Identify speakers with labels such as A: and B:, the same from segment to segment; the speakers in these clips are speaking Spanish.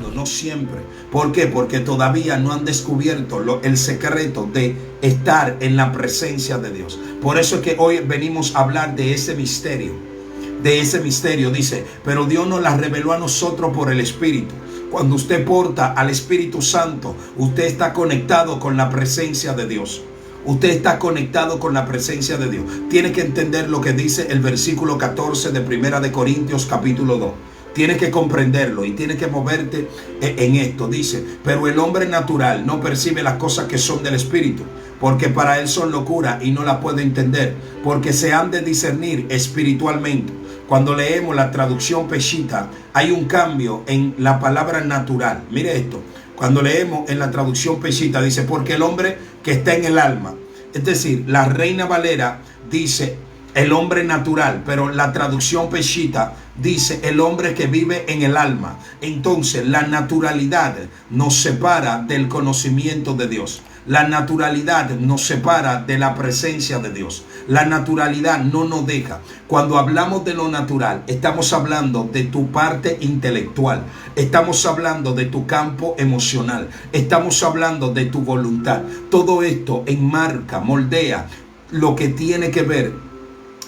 A: cuando, no siempre. ¿Por qué? Porque todavía no han descubierto el secreto de estar en la presencia de Dios. Por eso es que hoy venimos a hablar de ese misterio. De ese misterio, dice, pero Dios nos la reveló a nosotros por el Espíritu. Cuando usted porta al Espíritu Santo, usted está conectado con la presencia de Dios. Usted está conectado con la presencia de Dios. Tiene que entender lo que dice el versículo 14 de Primera de Corintios capítulo 2. Tienes que comprenderlo y tienes que moverte en esto. Dice, pero el hombre natural no percibe las cosas que son del Espíritu, porque para él son locura y no la puede entender, porque se han de discernir espiritualmente. Cuando leemos la traducción Peshitta, hay un cambio en la palabra natural. Mire esto. Cuando leemos en la traducción Peshitta, dice, porque el hombre que está en el alma. Es decir, la Reina Valera dice el hombre natural, pero la traducción Peshitta dice el hombre que vive en el alma. Entonces, la naturalidad nos separa del conocimiento de Dios. La naturalidad nos separa de la presencia de Dios. La naturalidad no nos deja. Cuando hablamos de lo natural, estamos hablando de tu parte intelectual. Estamos hablando de tu campo emocional. Estamos hablando de tu voluntad. Todo esto enmarca, moldea lo que tiene que ver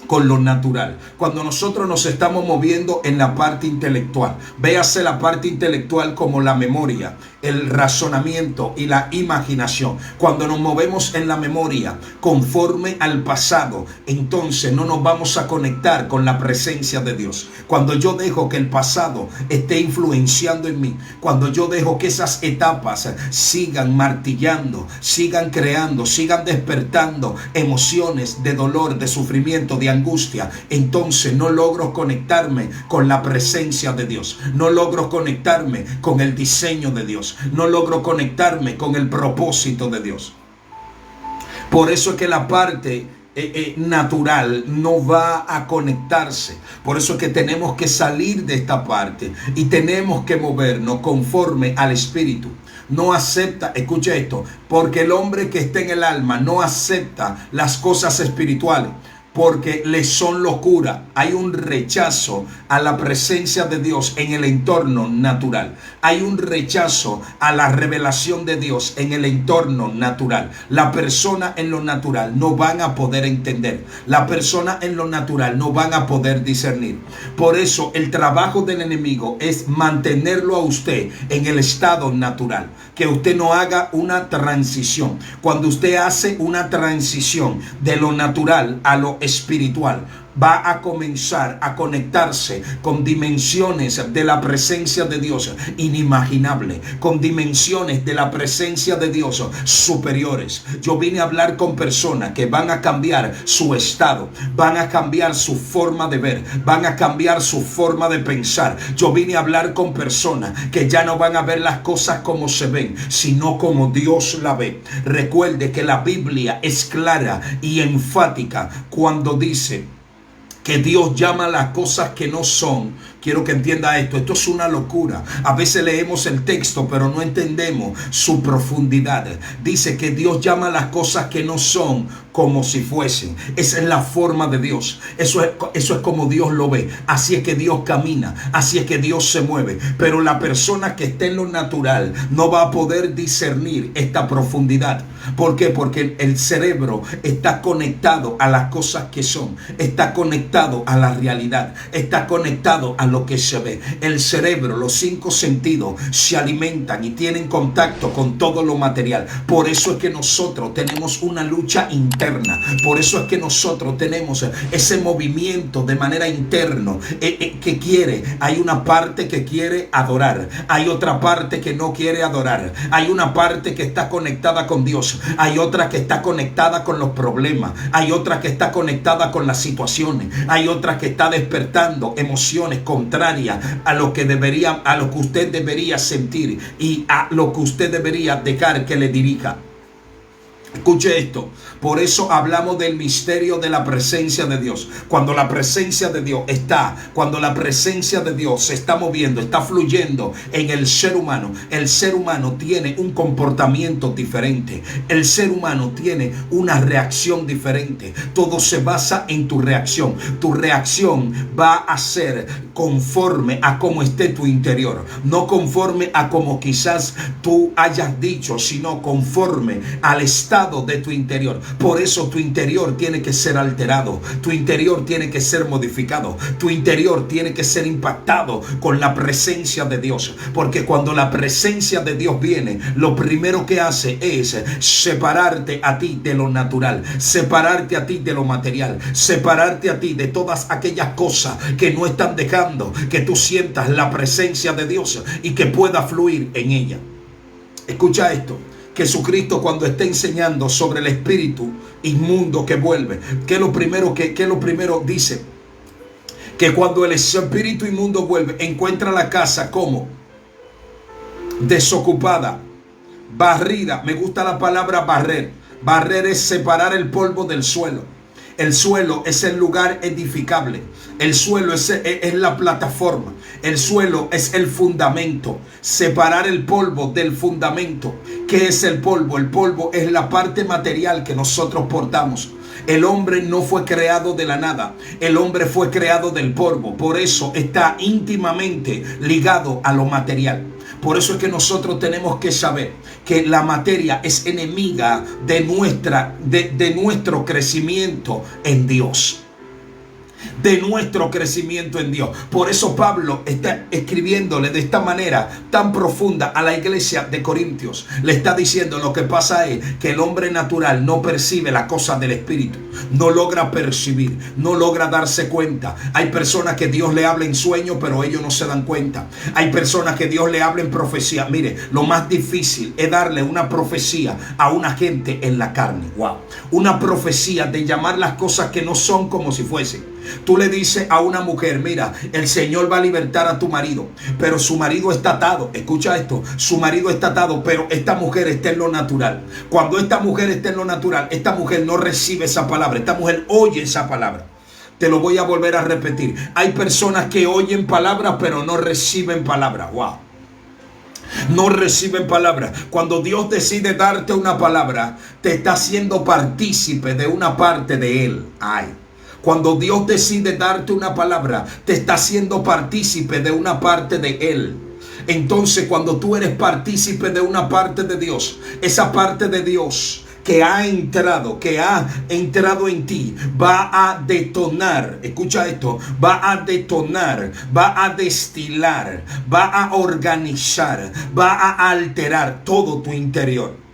A: con lo natural. Cuando nosotros nos estamos moviendo en la parte intelectual, véase la parte intelectual como la memoria, el razonamiento y la imaginación. Cuando nos movemos en la memoria conforme al pasado, entonces no nos vamos a conectar con la presencia de Dios. Cuando yo dejo que el pasado esté influenciando en mí, cuando yo dejo que esas etapas sigan martillando, sigan creando, sigan despertando emociones de dolor, de sufrimiento, de angustia, entonces no logro conectarme con la presencia de Dios. No logro conectarme con el diseño de Dios. No logro conectarme con el propósito de Dios. Por eso es que la parte natural no va a conectarse. Por eso es que tenemos que salir de esta parte y tenemos que movernos conforme al Espíritu. No acepta, escucha esto, porque el hombre que está en el alma no acepta las cosas espirituales, porque le son locura. Hay un rechazo a la presencia de Dios en el entorno natural. Hay un rechazo a la revelación de Dios en el entorno natural. La persona en lo natural no van a poder entender. La persona en lo natural no van a poder discernir. Por eso el trabajo del enemigo es mantenerlo a usted en el estado natural. Que usted no haga una transición. Cuando usted hace una transición de lo natural a lo espiritual, va a comenzar a conectarse con dimensiones de la presencia de Dios inimaginable, con dimensiones de la presencia de Dios superiores. Yo vine a hablar con personas que van a cambiar su estado, van a cambiar su forma de ver, van a cambiar su forma de pensar. Yo vine a hablar con personas que ya no van a ver las cosas como se ven, sino como Dios la ve. Recuerde que la Biblia es clara y enfática cuando dice que Dios llama las cosas que no son. Quiero que entienda esto. Esto es una locura. A veces leemos el texto, pero no entendemos su profundidad. Dice que Dios llama las cosas que no son como si fuesen. Esa es la forma de Dios. Eso es como Dios lo ve. Así es que Dios camina. Así es que Dios se mueve. Pero la persona que esté en lo natural no va a poder discernir esta profundidad. ¿Por qué? Porque el cerebro está conectado a las cosas que son. Está conectado a la realidad. Está conectado a lo que se ve. El cerebro, los 5 sentidos se alimentan y tienen contacto con todo lo material. Por eso es que nosotros tenemos una lucha interna. Por eso es que nosotros tenemos ese movimiento de manera interna que quiere. Hay una parte que quiere adorar. Hay otra parte que no quiere adorar. Hay una parte que está conectada con Dios. Hay otra que está conectada con los problemas. Hay otra que está conectada con las situaciones. Hay otra que está despertando emociones contrarias a lo que debería, a lo que usted debería sentir y a lo que usted debería dejar que le dirija. Escuche esto, Por eso hablamos del misterio de la presencia de Dios. Cuando la presencia de Dios cuando la presencia de Dios se está moviendo, está fluyendo en el ser humano tiene un comportamiento diferente. El ser humano tiene una reacción diferente. Todo se basa en tu reacción. Tu reacción va a ser conforme a cómo esté tu interior. No conforme a como quizás tú hayas dicho, sino conforme al estado de tu interior. Por eso tu interior tiene que ser alterado. Tu interior tiene que ser modificado. Tu interior tiene que ser impactado con la presencia de Dios. Porque cuando la presencia de Dios viene, lo primero que hace es separarte a ti de lo natural, separarte a ti de lo material, separarte a ti de todas aquellas cosas que no están dejando que tú sientas la presencia de Dios y que pueda fluir en ella. Escucha esto. Jesucristo, cuando está enseñando sobre el espíritu inmundo que vuelve, ¿qué es lo primero dice? Que cuando el espíritu inmundo vuelve, encuentra la casa como desocupada, barrida. Me gusta la palabra barrer. Barrer es separar el polvo del suelo. El suelo es el lugar edificable. El suelo es la plataforma. El suelo es el fundamento. Separar el polvo del fundamento. ¿Qué es el polvo? El polvo es la parte material que nosotros portamos. El hombre no fue creado de la nada. El hombre fue creado del polvo. Por eso está íntimamente ligado a lo material. Por eso es que nosotros tenemos que saber que la materia es enemiga de nuestro crecimiento en Dios. De nuestro crecimiento en Dios. Por eso Pablo está escribiéndole de esta manera tan profunda a la iglesia de Corintios. Le está diciendo: lo que pasa es que el hombre natural no percibe la cosa del espíritu, no logra percibir, no logra darse cuenta. Hay personas que Dios le habla en sueño, pero ellos no se dan cuenta. Hay personas que Dios le habla en profecía. Mire, lo más difícil es darle una profecía a una gente en la carne. Wow. Una profecía de llamar las cosas que no son como si fuesen. Tú le dices a una mujer: mira, el Señor va a libertar a tu marido, pero su marido está atado. Escucha esto: su marido está atado, pero esta mujer está en lo natural. Cuando esta mujer está en lo natural, esta mujer no recibe esa palabra. Esta mujer oye esa palabra. Te lo voy a volver a repetir. Hay personas que oyen palabras, pero no reciben palabra. Wow. No reciben palabra. Cuando Dios decide darte una palabra, te está haciendo partícipe de una parte de Él. Ay. Cuando Dios decide darte una palabra, te está haciendo partícipe de una parte de Él. Entonces, cuando tú eres partícipe de una parte de Dios, esa parte de Dios que ha entrado en ti, va a detonar. Escucha esto: va a detonar, va a destilar, va a organizar, va a alterar todo tu interior.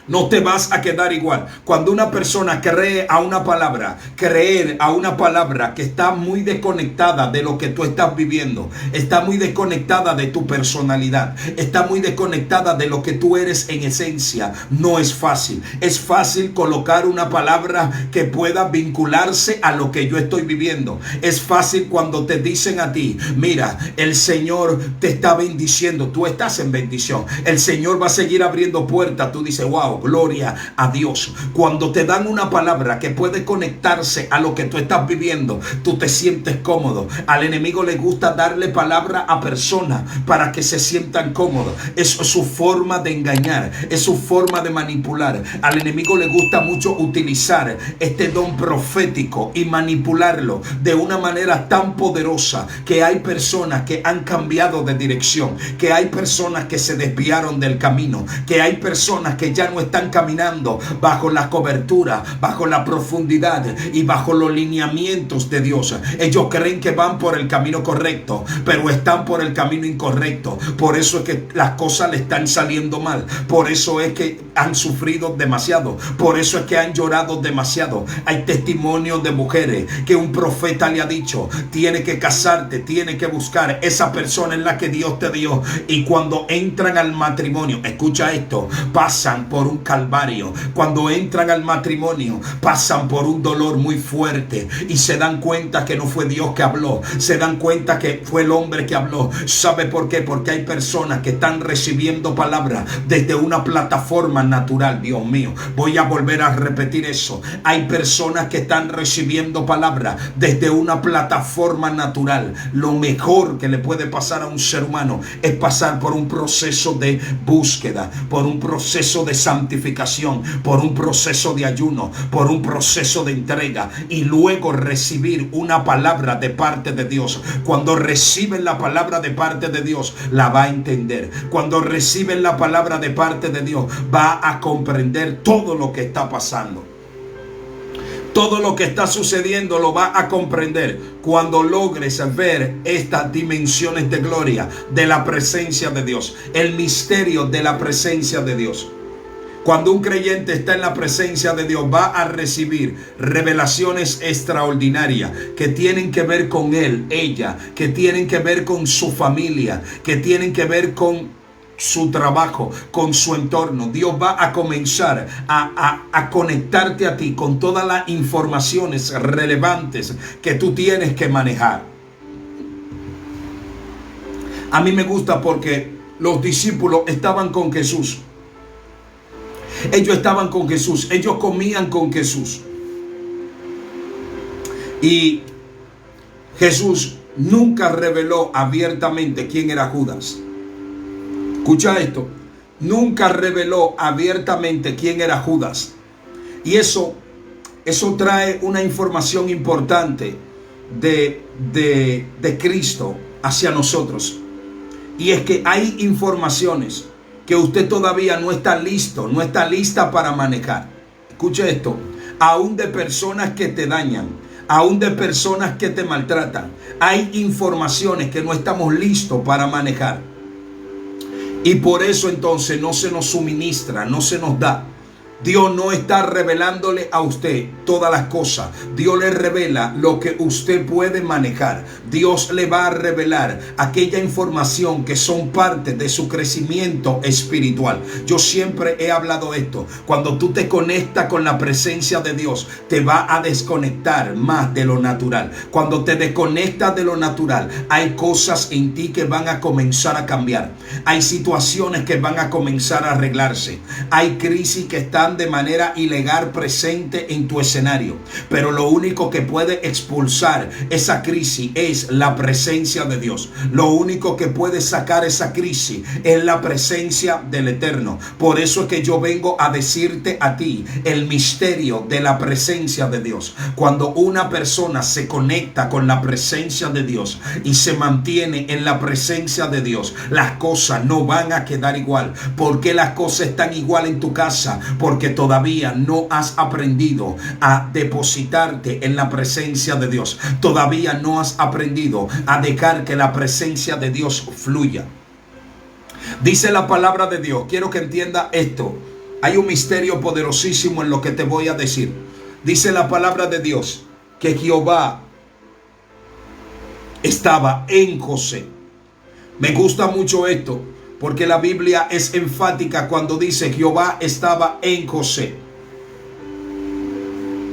A: No te vas a quedar igual. Cuando una persona cree a una palabra, creer a una palabra que está muy desconectada de lo que tú estás viviendo, está muy desconectada de tu personalidad, está muy desconectada de lo que tú eres en esencia, no es fácil. Es fácil colocar una palabra que pueda vincularse a lo que yo estoy viviendo. Es fácil cuando te dicen a ti: mira, el Señor te está bendiciendo, tú estás en bendición, el Señor va a seguir abriendo puertas. Tú dices: wow, gloria a Dios. Cuando te dan una palabra que puede conectarse a lo que tú estás viviendo, tú te sientes cómodo. Al enemigo le gusta darle palabra a personas para que se sientan cómodos. Es su forma de engañar, es su forma de manipular. Al enemigo le gusta mucho utilizar este don profético y manipularlo de una manera tan poderosa que hay personas que han cambiado de dirección, que hay personas que se desviaron del camino, que hay personas que ya no están caminando bajo la cobertura, bajo la profundidad y bajo los lineamientos de Dios. Ellos creen que van por el camino correcto, pero están por el camino incorrecto. Por eso es que las cosas le están saliendo mal. Por eso es que han sufrido demasiado. Por eso es que han llorado demasiado. Hay testimonios de mujeres que un profeta le ha dicho: tiene que casarte, tiene que buscar esa persona en la que Dios te dio. Y cuando entran al matrimonio, escucha esto, pasan por un un calvario. Cuando entran al matrimonio, pasan por un dolor muy fuerte y se dan cuenta que no fue Dios que habló, se dan cuenta que fue el hombre que habló. ¿Sabe por qué? Porque hay personas que están recibiendo palabra desde una plataforma natural. Dios mío, voy a volver a repetir eso. Hay personas que están recibiendo palabra desde una plataforma natural. Lo mejor que le puede pasar a un ser humano es pasar por un proceso de búsqueda, por un proceso de santificación, por un proceso de ayuno, por un proceso de entrega, y luego recibir una palabra de parte de Dios. Cuando reciben la palabra de parte de Dios, la va a entender. Cuando reciben la palabra de parte de Dios, va a comprender todo lo que está pasando. Todo lo que está sucediendo lo va a comprender cuando logres ver estas dimensiones de gloria de la presencia de Dios, el misterio de la presencia de Dios. Cuando un creyente está en la presencia de Dios, va a recibir revelaciones extraordinarias que tienen que ver con él, ella, que tienen que ver con su familia, que tienen que ver con su trabajo, con su entorno. Dios va a comenzar a conectarte a ti con todas las informaciones relevantes que tú tienes que manejar. A mí me gusta porque los discípulos estaban con Jesús. Ellos estaban con Jesús, ellos comían con Jesús. Y Jesús nunca reveló abiertamente quién era Judas. Escucha esto, nunca reveló abiertamente quién era Judas. Y eso trae una información importante de Cristo hacia nosotros. Y es que hay informaciones que usted todavía no está listo, no está lista para manejar. Escucha esto, aún de personas que te dañan, aún de personas que te maltratan. Hay informaciones que no estamos listos para manejar. Y por eso entonces no se nos suministra, no se nos da. Dios no está revelándole a usted todas las cosas. Dios le revela lo que usted puede manejar. Dios le va a revelar aquella información que son parte de su crecimiento espiritual. Yo siempre he hablado esto. Cuando tú te conectas con la presencia de Dios, te va a desconectar más de lo natural. Cuando te desconectas de lo natural, hay cosas en ti que van a comenzar a cambiar. Hay situaciones que van a comenzar a arreglarse. Hay crisis que están de manera ilegal presente en tu escenario, pero lo único que puede expulsar esa crisis es la presencia de Dios. Lo único que puede sacar esa crisis es la presencia del Eterno. Por eso es que yo vengo a decirte a ti el misterio de la presencia de Dios. Cuando una persona se conecta con la presencia de Dios y se mantiene en la presencia de Dios, las cosas no van a quedar igual. ¿Por qué las cosas están igual en tu casa? Porque todavía no has aprendido a depositarte en la presencia de Dios. Todavía no has aprendido a dejar que la presencia de Dios fluya. Dice la palabra de Dios, quiero que entienda esto. Hay un misterio poderosísimo en lo que te voy a decir. Dice la palabra de Dios que Jehová estaba en José. Me gusta mucho esto, porque la Biblia es enfática cuando dice Jehová estaba en José.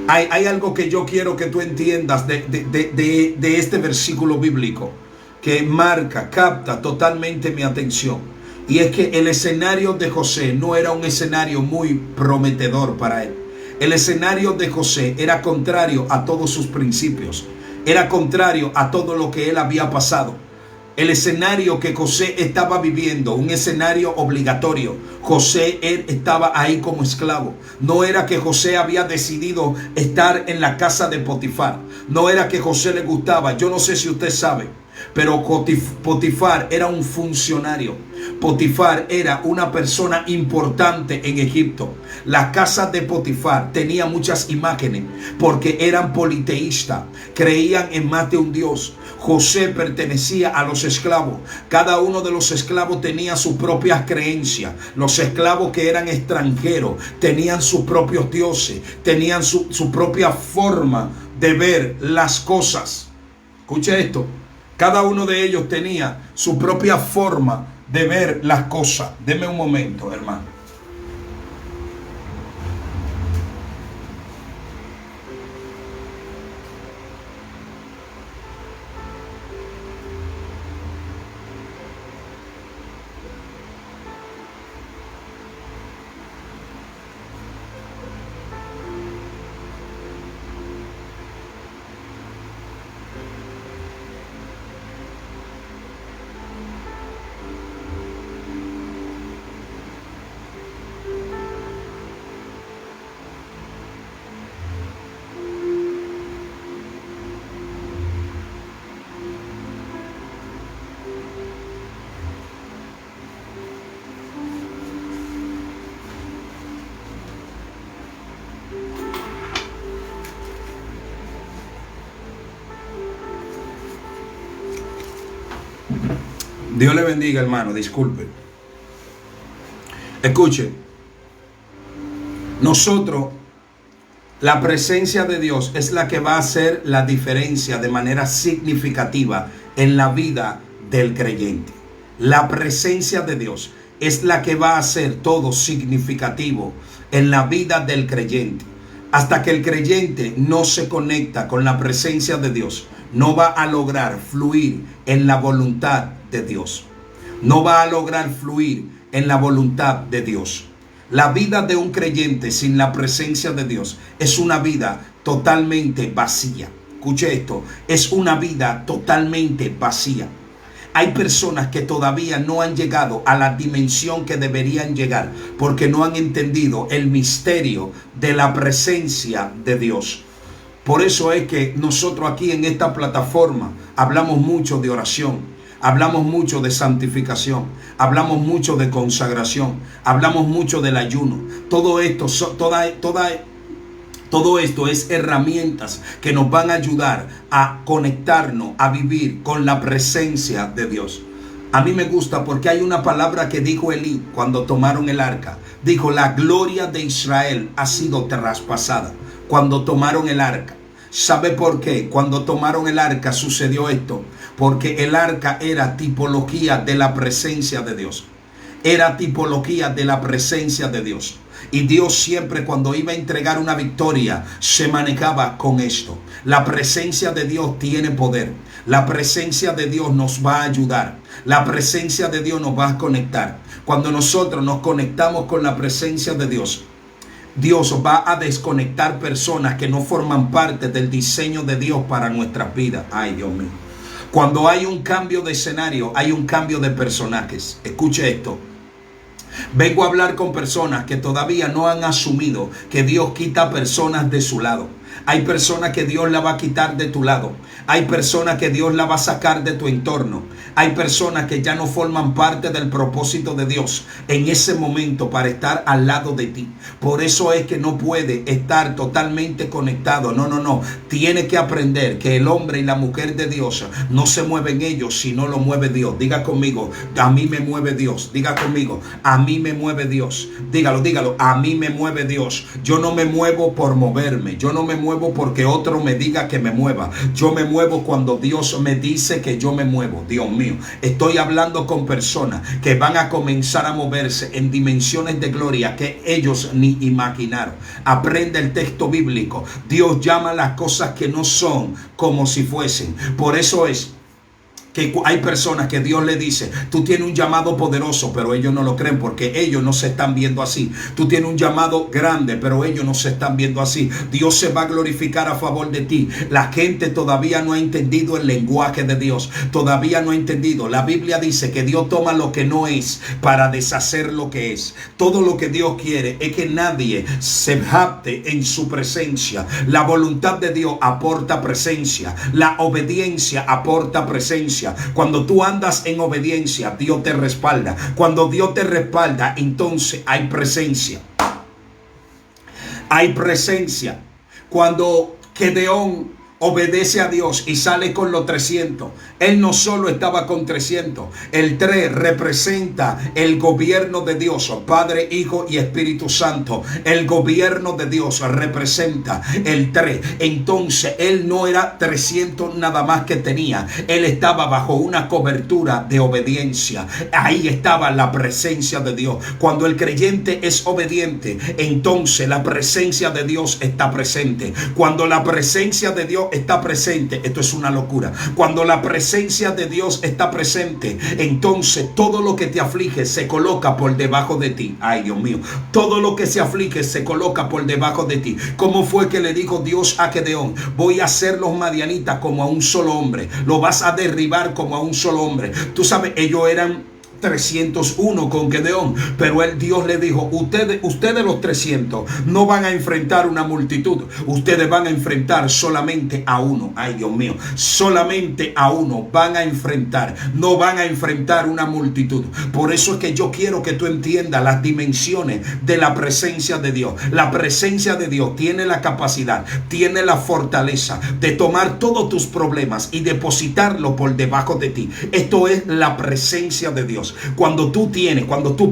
A: Hay algo que yo quiero que tú entiendas de este versículo bíblico que marca, capta totalmente mi atención. Y es que el escenario de José no era un escenario muy prometedor para él. El escenario de José era contrario a todos sus principios. Era contrario a todo lo que él había pasado. El escenario que José estaba viviendo, un escenario obligatorio. José él estaba ahí como esclavo. No era que José había decidido estar en la casa de Potifar. No era que José le gustaba. Yo no sé si usted sabe, pero Potifar era un funcionario. Potifar era una persona importante en Egipto. La casa de Potifar tenía muchas imágenes porque eran politeístas, creían en más de un Dios. José pertenecía a los esclavos. Cada uno de los esclavos tenía sus propias creencias. Los esclavos que eran extranjeros tenían sus propios dioses, tenían su propia forma de ver las cosas. Escuche esto. Cada uno de ellos tenía su propia forma de ver las cosas. Deme un momento, hermano. Dios le bendiga, hermano, disculpe. Escuche, nosotros, la presencia de Dios es la que va a hacer la diferencia de manera significativa en la vida del creyente. La presencia de Dios es la que va a hacer todo significativo en la vida del creyente. Hasta que el creyente no se conecta con la presencia de Dios, no va a lograr fluir en la voluntad de Dios. No va a lograr fluir en la voluntad de Dios. La vida de un creyente sin la presencia de Dios es una vida totalmente vacía. Escuche esto, es una vida totalmente vacía. Hay personas que todavía no han llegado a la dimensión que deberían llegar porque no han entendido el misterio de la presencia de Dios. Por eso es que nosotros aquí en esta plataforma hablamos mucho de oración, hablamos mucho de santificación, hablamos mucho de consagración, hablamos mucho del ayuno. Todo esto, todo esto es herramientas que nos van a ayudar a conectarnos, a vivir con la presencia de Dios. A mí me gusta porque hay una palabra que dijo Elí cuando tomaron el arca. Dijo, la gloria de Israel ha sido traspasada cuando tomaron el arca. ¿Sabe por qué? Cuando tomaron el arca sucedió esto. Porque el arca era tipología de la presencia de Dios. Era tipología de la presencia de Dios. Y Dios siempre cuando iba a entregar una victoria se manejaba con esto. La presencia de Dios tiene poder. La presencia de Dios nos va a ayudar. La presencia de Dios nos va a conectar. Cuando nosotros nos conectamos con la presencia de Dios, Dios va a desconectar personas que no forman parte del diseño de Dios para nuestras vidas. Ay, Dios mío. Cuando hay un cambio de escenario, hay un cambio de personajes. Escuche esto. Vengo a hablar con personas que todavía no han asumido que Dios quita personas de su lado. Hay personas que Dios la va a quitar de tu lado. Hay personas que Dios la va a sacar de tu entorno. Hay personas que ya no forman parte del propósito de Dios en ese momento para estar al lado de ti. Por eso es que no puede estar totalmente conectado. No. Tiene que aprender que el hombre y la mujer de Dios no se mueven ellos, sino lo mueve Dios. Diga conmigo, a mí me mueve Dios. Diga conmigo, a mí me mueve Dios. Dígalo, a mí me mueve Dios. Yo no me muevo por moverme. Yo no me muevo porque otro me diga que me mueva. Yo me muevo cuando Dios me dice que yo me muevo. Dios mío, estoy hablando con personas que van a comenzar a moverse en dimensiones de gloria que ellos ni imaginaron. Aprende el texto bíblico. Dios llama las cosas que no son como si fuesen. Por eso es que hay personas que Dios le dice, tú tienes un llamado poderoso, pero ellos no lo creen porque ellos no se están viendo así. Tú tienes un llamado grande, pero ellos no se están viendo así. Dios se va a glorificar a favor de ti. La gente todavía no ha entendido el lenguaje de Dios. Todavía no ha entendido. La Biblia dice que Dios toma lo que no es para deshacer lo que es. Todo lo que Dios quiere es que nadie se jacte en su presencia. La voluntad de Dios aporta presencia. La obediencia aporta presencia. Cuando tú andas en obediencia, Dios te respalda. Cuando Dios te respalda, entonces hay presencia. Hay presencia. Cuando Gedeón obedece a Dios y sale con los 300. Él no solo estaba con 300. El 3 representa el gobierno de Dios, Padre, Hijo y Espíritu Santo. El gobierno de Dios representa el 3. Entonces él no era 300 nada más que tenía. Él estaba bajo una cobertura de obediencia. Ahí estaba la presencia de Dios. Cuando el creyente es obediente, entonces la presencia de Dios está presente. Cuando la presencia de Dios está presente, esto es una locura. Cuando la presencia de Dios está presente, entonces todo lo que te aflige se coloca por debajo de ti. Ay, Dios mío, todo lo que se aflige se coloca por debajo de ti. ¿Cómo fue que le dijo Dios a Gedeón? Voy a hacer los madianitas como a un solo hombre. Lo vas a derribar como a un solo hombre. Tú sabes, ellos eran 301 con Gedeón, pero Dios le dijo, ustedes los 300 no van a enfrentar una multitud, ustedes van a enfrentar solamente a uno. Ay, Dios mío, solamente a uno van a enfrentar, no van a enfrentar una multitud. Por eso es que yo quiero que tú entiendas las dimensiones de la presencia de Dios. La presencia de Dios tiene la capacidad, tiene la fortaleza de tomar todos tus problemas y depositarlo por debajo de ti. Esto es la presencia de Dios. Cuando tú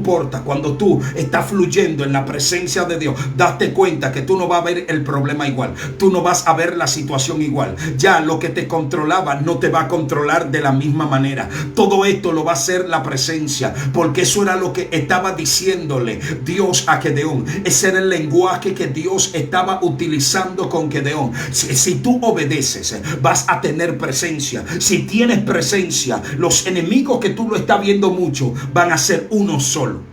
A: portas, cuando tú estás fluyendo en la presencia de Dios, date cuenta que tú no vas a ver el problema igual, tú no vas a ver la situación igual. Ya lo que te controlaba no te va a controlar de la misma manera. Todo esto lo va a hacer la presencia, porque eso era lo que estaba diciéndole Dios a Gedeón. Ese era el lenguaje que Dios estaba utilizando con Gedeón. Si tú obedeces, vas a tener presencia. Si tienes presencia, los enemigos que tú lo estás viendo mucho van a ser uno solo.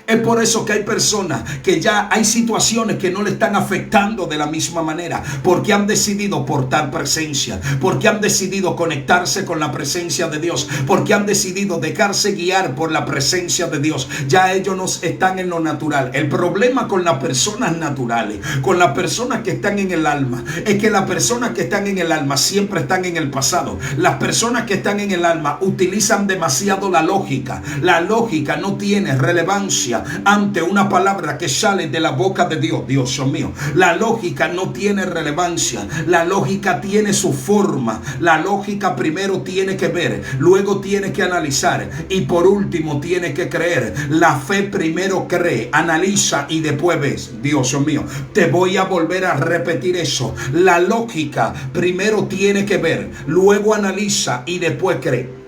A: Es por eso que hay personas que ya hay situaciones que no le están afectando de la misma manera, porque han decidido portar presencia, porque han decidido conectarse con la presencia de Dios, porque han decidido dejarse guiar por la presencia de Dios. Ya ellos no están en lo natural. El problema con las personas naturales, con las personas que están en el alma, es que las personas que están en el alma siempre están en el pasado. Las personas que están en el alma utilizan demasiado la lógica. La lógica no tiene relevancia ante una palabra que sale de la boca de Dios. Dios mío, la lógica no tiene relevancia. La lógica tiene su forma. La lógica primero tiene que ver, luego tiene que analizar y por último tiene que creer. La fe primero cree, analiza y después ves. Dios mío, te voy a volver a repetir eso. La lógica primero tiene que ver, luego analiza y después cree.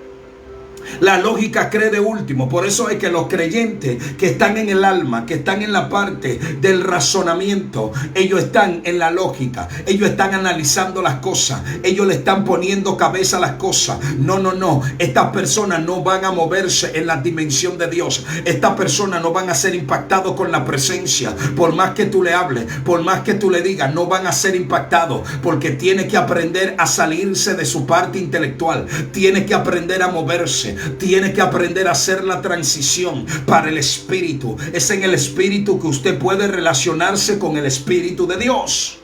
A: La lógica cree de último. Por eso es que los creyentes que están en el alma, que están en la parte del razonamiento, ellos están en la lógica, ellos están analizando las cosas, ellos le están poniendo cabeza a las cosas. No, estas personas no van a moverse en la dimensión de Dios. Estas personas no van a ser impactados con la presencia. Por más que tú le hables, por más que tú le digas, no van a ser impactados, porque tiene que aprender a salirse de su parte intelectual, tiene que aprender a moverse, tiene que aprender a hacer la transición para el Espíritu. Es en el Espíritu que usted puede relacionarse con el Espíritu de Dios.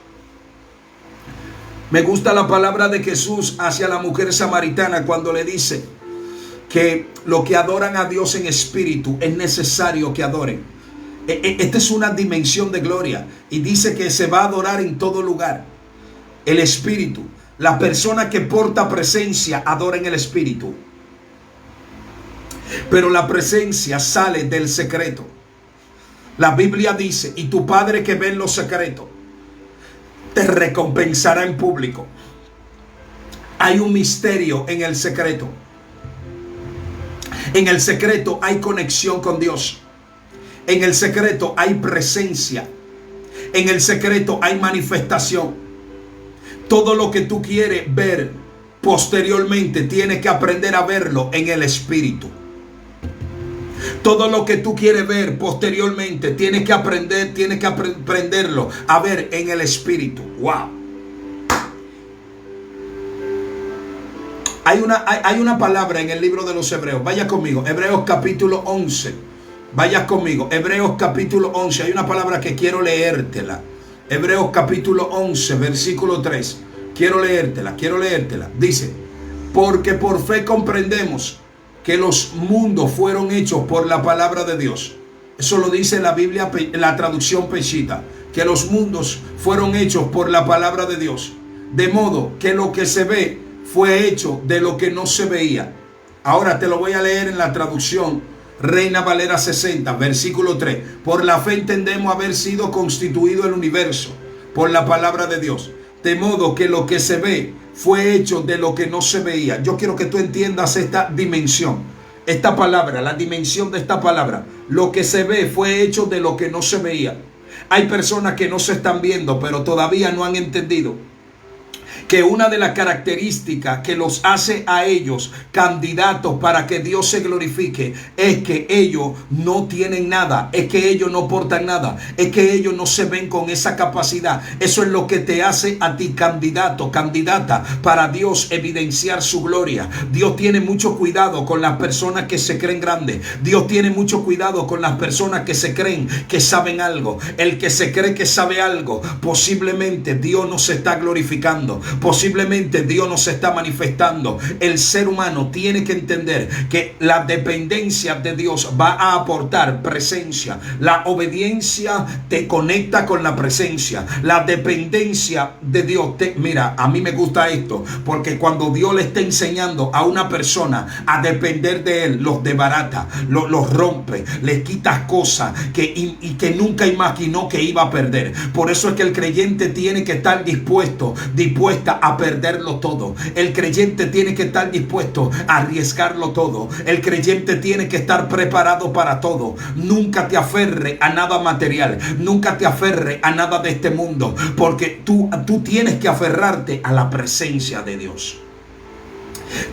A: Me gusta la palabra de Jesús hacia la mujer samaritana cuando le dice que los que adoran a Dios en espíritu es necesario que adoren. Esta es una dimensión de gloria y dice que se va a adorar en todo lugar. El Espíritu, la persona que porta presencia adora en el Espíritu. Pero la presencia sale del secreto. La Biblia dice, y tu Padre que ve en lo secreto te recompensará en público. Hay un misterio en el secreto. En el secreto hay conexión con Dios. En el secreto hay presencia. En el secreto hay manifestación. Todo lo que tú quieres ver posteriormente tienes que aprender a verlo en el Espíritu. Todo lo que tú quieres ver posteriormente tienes que aprenderlo a ver en el Espíritu. Wow. Hay una palabra en el libro de los Hebreos. Vaya conmigo, Hebreos capítulo 11. Vaya conmigo, Hebreos capítulo 11. Hay una palabra que quiero leértela. Hebreos capítulo 11, versículo 3. Quiero leértela. Dice, porque por fe comprendemos que los mundos fueron hechos por la palabra de Dios. Eso lo dice la Biblia, la traducción Peshitta, que los mundos fueron hechos por la palabra de Dios. De modo que lo que se ve fue hecho de lo que no se veía. Ahora te lo voy a leer en la traducción Reina Valera 60, versículo 3. Por la fe entendemos haber sido constituido el universo por la palabra de Dios. De modo que lo que se ve fue hecho de lo que no se veía. Yo quiero que tú entiendas esta dimensión, esta palabra, la dimensión de esta palabra. Lo que se ve fue hecho de lo que no se veía. Hay personas que no se están viendo, pero todavía no han entendido que una de las características que los hace a ellos candidatos para que Dios se glorifique es que ellos no tienen nada, es que ellos no portan nada, es que ellos no se ven con esa capacidad. Eso es lo que te hace a ti candidato, candidata para Dios evidenciar su gloria. Dios tiene mucho cuidado con las personas que se creen grandes. Dios tiene mucho cuidado con las personas que se creen que saben algo. El que se cree que sabe algo, posiblemente Dios no se está glorificando. Posiblemente Dios nos está manifestando. El ser humano tiene que entender que la dependencia de Dios va a aportar presencia. La obediencia te conecta con la presencia. La dependencia de Dios mira, a mí me gusta esto, porque cuando Dios le está enseñando a una persona a depender de Él, los desbarata, los rompe, les quita cosas que nunca imaginó que iba a perder. Por eso es que el creyente tiene que estar dispuesta a perderlo todo. El creyente tiene que estar dispuesto a arriesgarlo todo. El creyente tiene que estar preparado para todo. Nunca te aferre a nada material. Nunca te aferre a nada de este mundo. Porque tú tienes que aferrarte a la presencia de Dios.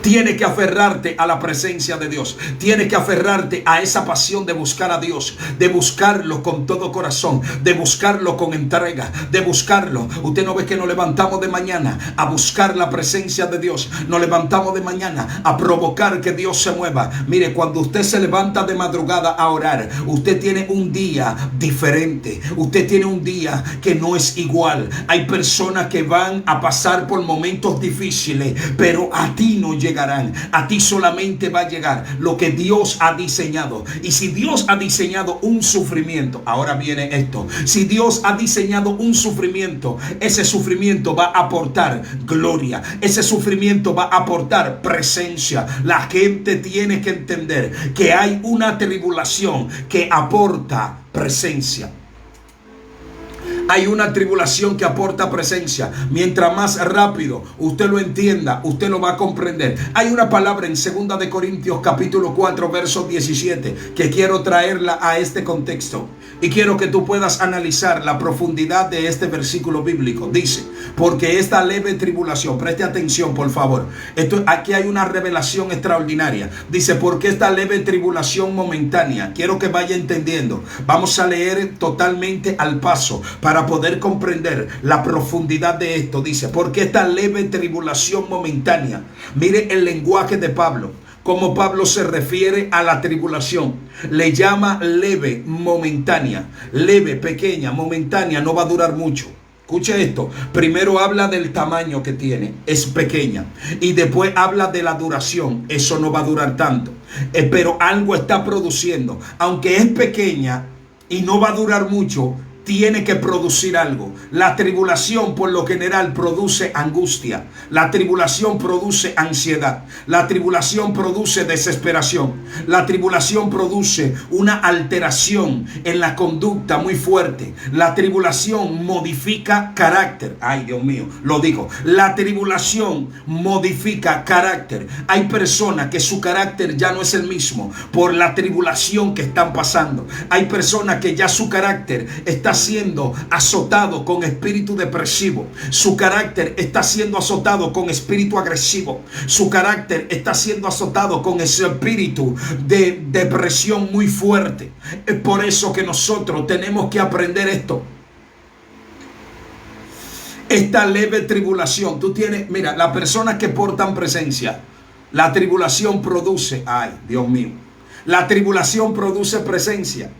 A: Tienes que aferrarte a la presencia de Dios. Tienes que aferrarte a esa pasión de buscar a Dios, de buscarlo con todo corazón, de buscarlo con entrega, de buscarlo. Usted no ve que nos levantamos de mañana a buscar la presencia de Dios. Nos levantamos de mañana a provocar que Dios se mueva. Mire, cuando usted se levanta de madrugada a orar, usted tiene un día diferente. Usted tiene un día que no es igual. Hay personas que van a pasar por momentos difíciles, pero a ti no llegarán. A ti solamente va a llegar lo que Dios ha diseñado. Y si Dios ha diseñado un sufrimiento, ahora viene esto, si Dios ha diseñado un sufrimiento, ese sufrimiento va a aportar gloria, ese sufrimiento va a aportar presencia. La gente tiene que entender que hay una tribulación que aporta presencia. Hay una tribulación que aporta presencia. Mientras más rápido usted lo entienda, usted lo va a comprender. Hay una palabra en 2 de Corintios capítulo 4 verso 17 que quiero traerla a este contexto. Y quiero que tú puedas analizar la profundidad de este versículo bíblico. Dice, porque esta leve tribulación, preste atención por favor. Aquí hay una revelación extraordinaria. Dice, porque esta leve tribulación momentánea. Quiero que vaya entendiendo. Vamos a leer totalmente al paso para poder comprender la profundidad de esto. Dice, porque esta leve tribulación momentánea. Mire el lenguaje de Pablo. Como Pablo se refiere a la tribulación, le llama leve, momentánea, leve, pequeña, momentánea, no va a durar mucho. Escuche esto, primero habla del tamaño que tiene, es pequeña, y después habla de la duración, eso no va a durar tanto, pero algo está produciendo, aunque es pequeña y no va a durar mucho, tiene que producir algo. La tribulación por lo general produce angustia. La tribulación produce ansiedad. La tribulación produce desesperación. La tribulación produce una alteración en la conducta muy fuerte. La tribulación modifica carácter. Ay, Dios mío, lo digo. La tribulación modifica carácter. Hay personas que su carácter ya no es el mismo por la tribulación que están pasando. Hay personas que ya su carácter está siendo azotado con espíritu depresivo. Su carácter está siendo azotado con espíritu agresivo. Su carácter está siendo azotado con ese espíritu de depresión muy fuerte. Es por eso que nosotros tenemos que aprender esto. Esta leve tribulación, tú tienes, mira, las personas que portan presencia, la tribulación produce, ay, Dios mío, la tribulación produce presencia.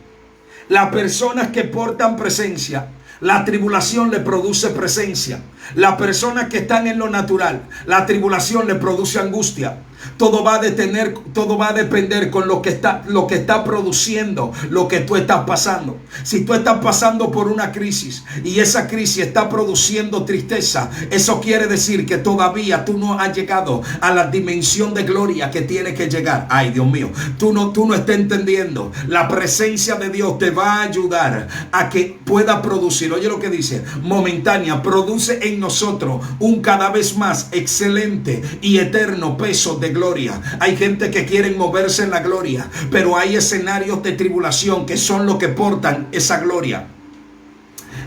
A: Las personas que portan presencia, la tribulación le produce presencia. Las personas que están en lo natural, la tribulación le produce angustia. Todo va a depender con lo que está produciendo lo que tú estás pasando. Si tú estás pasando por una crisis y esa crisis está produciendo tristeza, eso quiere decir que todavía tú no has llegado a la dimensión de gloria que tiene que llegar. Ay, Dios mío, tú no estás entendiendo. La presencia de Dios te va a ayudar a que pueda producir. Oye lo que dice, momentánea, produce en nosotros un cada vez más excelente y eterno peso de gloria. Hay gente que quiere moverse en la gloria, pero hay escenarios de tribulación que son los que portan esa gloria.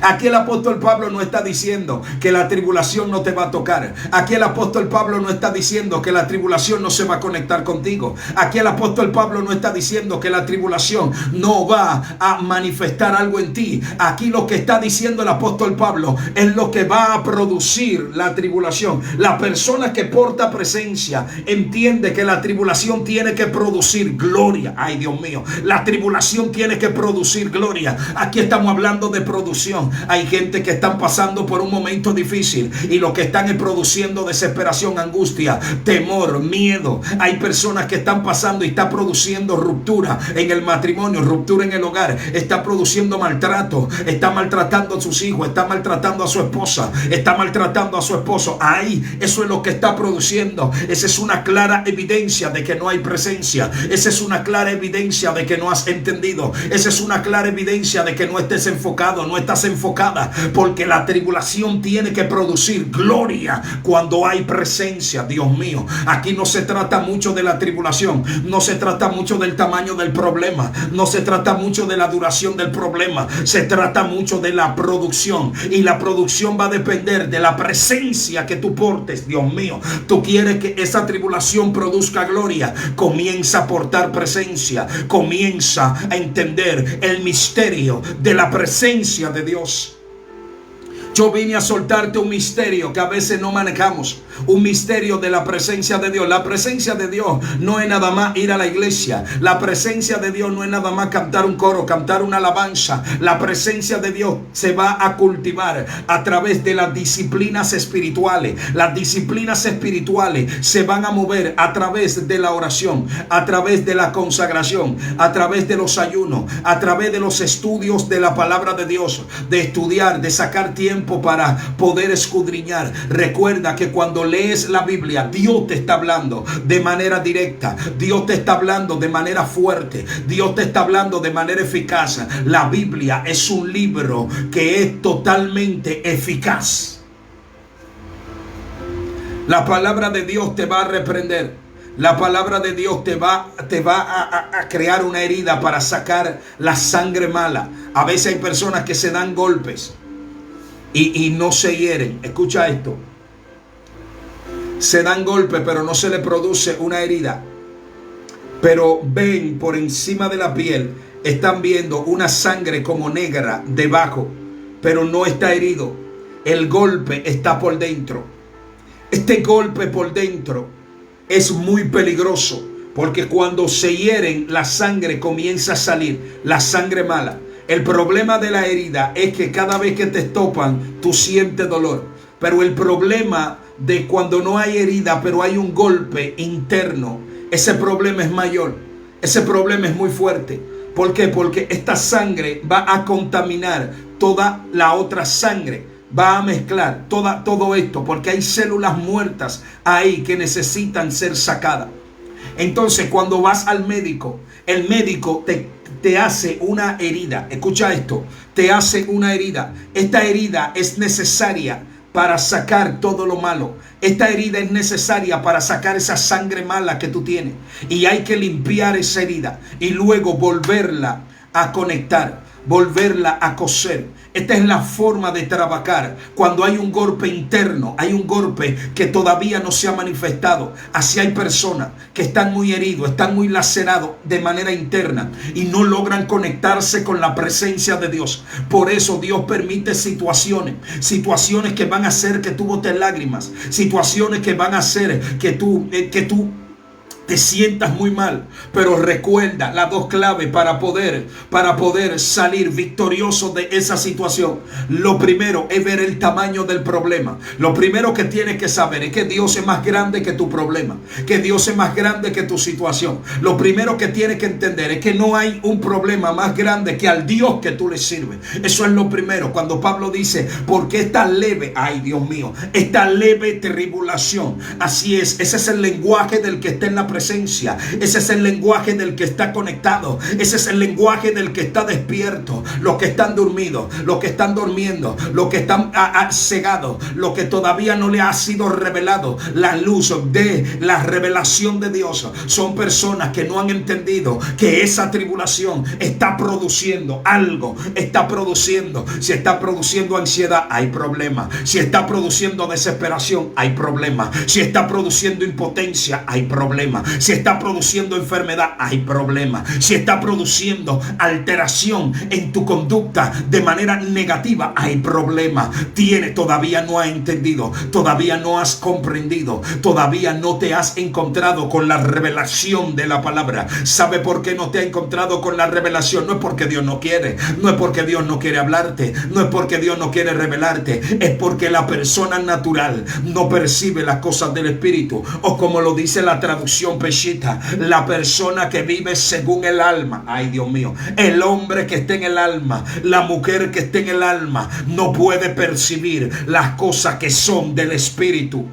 A: Aquí el apóstol Pablo no está diciendo que la tribulación no te va a tocar. Aquí el apóstol Pablo no está diciendo que la tribulación no se va a conectar contigo. Aquí el apóstol Pablo no está diciendo que la tribulación no va a manifestar algo en ti. Aquí lo que está diciendo el apóstol Pablo es lo que va a producir la tribulación. La persona que porta presencia entiende que la tribulación tiene que producir gloria. Ay, Dios mío, la tribulación tiene que producir gloria. Aquí estamos hablando de producción. Hay gente que están pasando por un momento difícil y lo que están es produciendo desesperación, angustia, temor, miedo. Hay personas que están pasando y está produciendo ruptura en el matrimonio, ruptura en el hogar, está produciendo maltrato, está maltratando a sus hijos, está maltratando a su esposa, está maltratando a su esposo. Ahí, eso es lo que está produciendo. Esa es una clara evidencia de que no hay presencia. Esa es una clara evidencia de que no has entendido. Esa es una clara evidencia de que no estés enfocado, no estás enfocada, porque la tribulación tiene que producir gloria cuando hay presencia. Dios mío, aquí no se trata mucho de la tribulación, no se trata mucho del tamaño del problema, no se trata mucho de la duración del problema, se trata mucho de la producción, y la producción va a depender de la presencia que tú portes. Dios mío, tú quieres que esa tribulación produzca gloria, comienza a portar presencia, comienza a entender el misterio de la presencia de Dios. Yo vine a soltarte un misterio que a veces no manejamos. Un misterio de la presencia de Dios. La presencia de Dios no es nada más ir a la iglesia. La presencia de Dios no es nada más cantar un coro, cantar una alabanza. La presencia de Dios se va a cultivar a través de las disciplinas espirituales. Las disciplinas espirituales se van a mover a través de la oración, a través de la consagración, a través de los ayunos, a través de los estudios de la palabra de Dios, de estudiar, de sacar tiempo para poder escudriñar. Recuerda que cuando lees la Biblia, Dios te está hablando de manera directa, Dios te está hablando de manera fuerte, Dios te está hablando de manera eficaz. La Biblia es un libro que es totalmente eficaz. La palabra de Dios te va a reprender. La palabra de Dios te va a crear una herida para sacar la sangre mala. A veces hay personas que se dan golpes y no se hieren. Escucha esto. Se dan golpes, pero no se le produce una herida. Pero ven por encima de la piel, están viendo una sangre como negra debajo, pero no está herido. El golpe está por dentro. Este golpe por dentro es muy peligroso, porque cuando se hieren, la sangre comienza a salir, la sangre mala. El problema de la herida es que cada vez que te estopan, tú sientes dolor. Pero el problema de cuando no hay herida, pero hay un golpe interno, ese problema es mayor. Ese problema es muy fuerte. ¿Por qué? Porque esta sangre va a contaminar toda la otra sangre. Va a mezclar todo esto, porque hay células muertas ahí que necesitan ser sacadas. Entonces, cuando vas al médico, el médico te hace una herida. Escucha esto, te hace una herida. Esta herida es necesaria para sacar todo lo malo. Esta herida es necesaria para sacar esa sangre mala que tú tienes. Y hay que limpiar esa herida y luego volverla a conectar, volverla a coser. Esta es la forma de trabajar cuando hay un golpe interno, hay un golpe que todavía no se ha manifestado. Así hay personas que están muy heridos, están muy lacerados de manera interna y no logran conectarse con la presencia de Dios. Por eso Dios permite situaciones que van a hacer que tú botes lágrimas, situaciones que van a hacer que tú te sientas muy mal. Pero recuerda las dos claves para poder salir victorioso de esa situación. Lo primero es ver el tamaño del problema. Lo primero que tienes que saber es que Dios es más grande que tu problema, que Dios es más grande que tu situación. Lo primero que tienes que entender es que no hay un problema más grande que al Dios que tú le sirves. Eso es lo primero. Cuando Pablo dice, porque esta leve, ay Dios mío, esta leve tribulación, así es, ese es el lenguaje del que está en la presencia. Ese es el lenguaje del que está conectado. Ese es el lenguaje del que está despierto. Los que están dormidos, los que están durmiendo, los que están cegados, los que todavía no le ha sido revelado la luz de la revelación de Dios, son personas que no han entendido que esa tribulación está produciendo algo, está produciendo. Si está produciendo ansiedad, hay problema. Si está produciendo desesperación, hay problema. Si está produciendo impotencia, hay problema. Si está produciendo enfermedad, hay problema. Si está produciendo alteración en tu conducta de manera negativa, hay problema. Todavía no has entendido, todavía no has comprendido, todavía no te has encontrado con la revelación de la palabra. ¿Sabe por qué no te ha encontrado con la revelación? No es porque Dios no quiere, no es porque Dios no quiere hablarte, no es porque Dios no quiere revelarte, es porque la persona natural no percibe las cosas del Espíritu, o como lo dice la traducción Peshitta, la persona que vive según el alma. Ay, Dios mío, el hombre que esté en el alma, la mujer que esté en el alma, no puede percibir las cosas que son del Espíritu.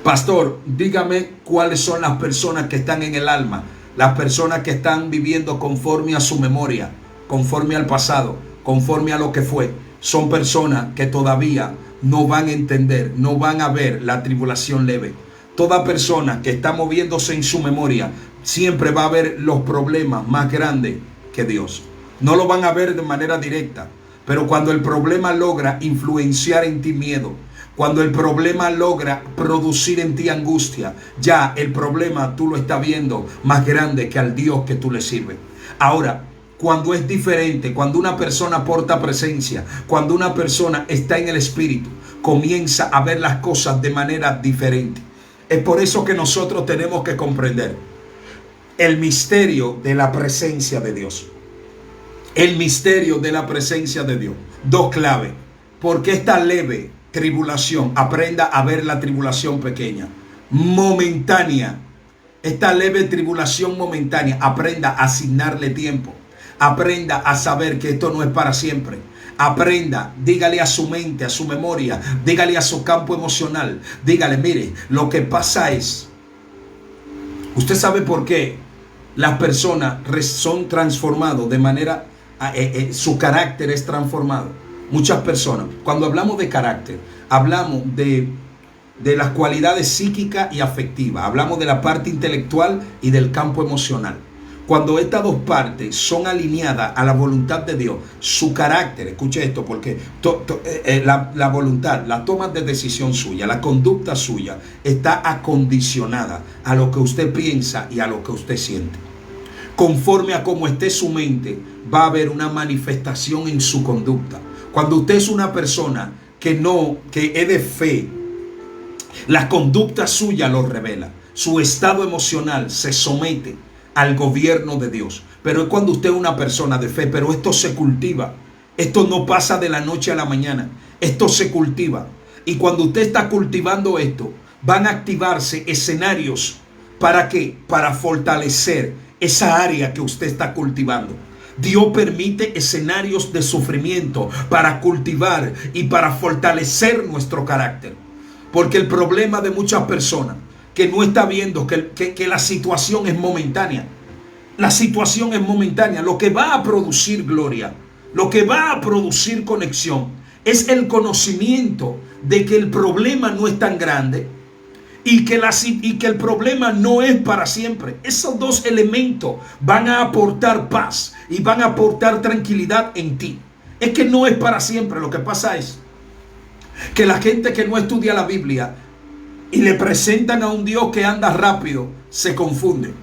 A: Pastor, dígame cuáles son las personas que están en el alma. Las personas que están viviendo conforme a su memoria, conforme al pasado, conforme a lo que fue. Son personas que todavía no van a entender, no van a ver la tribulación leve. Toda persona que está moviéndose en su memoria siempre va a ver los problemas más grandes que Dios. No lo van a ver de manera directa, pero cuando el problema logra influenciar en ti miedo, cuando el problema logra producir en ti angustia, ya el problema tú lo estás viendo más grande que al Dios que tú le sirves. Ahora, cuando es diferente, cuando una persona porta presencia, cuando una persona está en el Espíritu, comienza a ver las cosas de manera diferente. Es por eso que nosotros tenemos que comprender el misterio de la presencia de Dios. El misterio de la presencia de Dios. Dos claves. Porque esta leve tribulación, aprenda a ver la tribulación pequeña, momentánea. Esta leve tribulación momentánea, aprenda a asignarle tiempo. Aprenda a saber que esto no es para siempre. Aprenda, dígale a su mente, a su memoria, dígale a su campo emocional, dígale, mire, lo que pasa es, usted sabe por qué las personas son transformadas de manera, su carácter es transformado. Muchas personas, cuando hablamos de carácter, hablamos de las cualidades psíquicas y afectivas, hablamos de la parte intelectual y del campo emocional. Cuando estas dos partes son alineadas a la voluntad de Dios, su carácter, escuche esto, porque la voluntad, la toma de decisión suya, la conducta suya, está acondicionada a lo que usted piensa y a lo que usted siente. Conforme a cómo esté su mente, va a haber una manifestación en su conducta. Cuando usted es una persona que es de fe, la conducta suya lo revela. Su estado emocional se somete al gobierno de Dios. Pero es cuando usted es una persona de fe. Pero esto se cultiva. Esto no pasa de la noche a la mañana. Esto se cultiva. Y cuando usted está cultivando esto, van a activarse escenarios. ¿Para qué? Para fortalecer esa área que usted está cultivando. Dios permite escenarios de sufrimiento para cultivar y para fortalecer nuestro carácter. Porque el problema de muchas personas que no está viendo que la situación es momentánea. La situación es momentánea. Lo que va a producir gloria, lo que va a producir conexión, es el conocimiento de que el problema no es tan grande y que el problema no es para siempre. Esos dos elementos van a aportar paz y van a aportar tranquilidad en ti. Es que no es para siempre. Lo que pasa es que la gente que no estudia la Biblia y le presentan a un Dios que anda rápido, se confunde.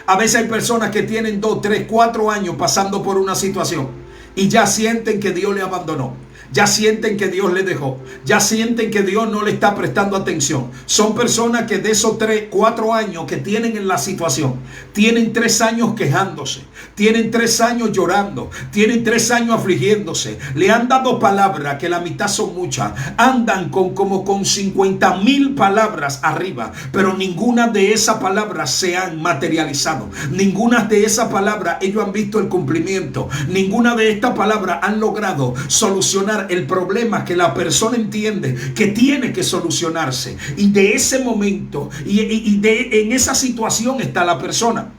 A: A veces hay personas que tienen 2, 3, 4 años pasando por una situación y ya sienten que Dios le abandonó. Ya sienten que Dios le dejó. Ya sienten que Dios no le está prestando atención. Son personas que de esos 3, 4 años que tienen en la situación, tienen 3 años quejándose, tienen 3 años llorando, tienen 3 años afligiéndose. Le han dado palabras que la mitad son muchas. Andan como con 50,000 palabras arriba, pero ninguna de esas palabras se han materializado. Ninguna de esas palabras ellos han visto el cumplimiento. Ninguna de estas palabras han logrado solucionar pasar el problema que la persona entiende que tiene que solucionarse. Y de ese momento, en esa situación está la persona.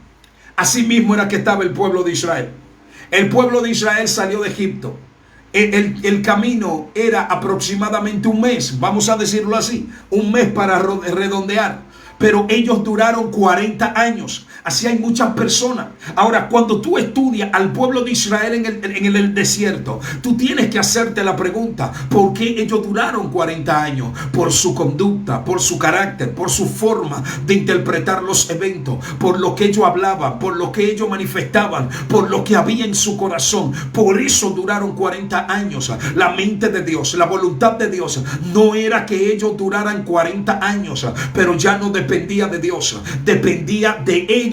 A: Así mismo era que estaba el pueblo de Israel. El pueblo de Israel salió de Egipto. El camino era aproximadamente un mes, vamos a decirlo así, un mes para redondear. Pero ellos duraron 40 años. Así hay muchas personas. Ahora, cuando tú estudias al pueblo de Israel en el desierto, tú tienes que hacerte la pregunta: ¿por qué ellos duraron 40 años? Por su conducta, por su carácter, por su forma de interpretar los eventos, por lo que ellos hablaban, por lo que ellos manifestaban, por lo que había en su corazón. Por eso duraron 40 años. La mente de Dios, la voluntad de Dios no era que ellos duraran 40 años, pero ya no dependía de Dios, dependía de ellos.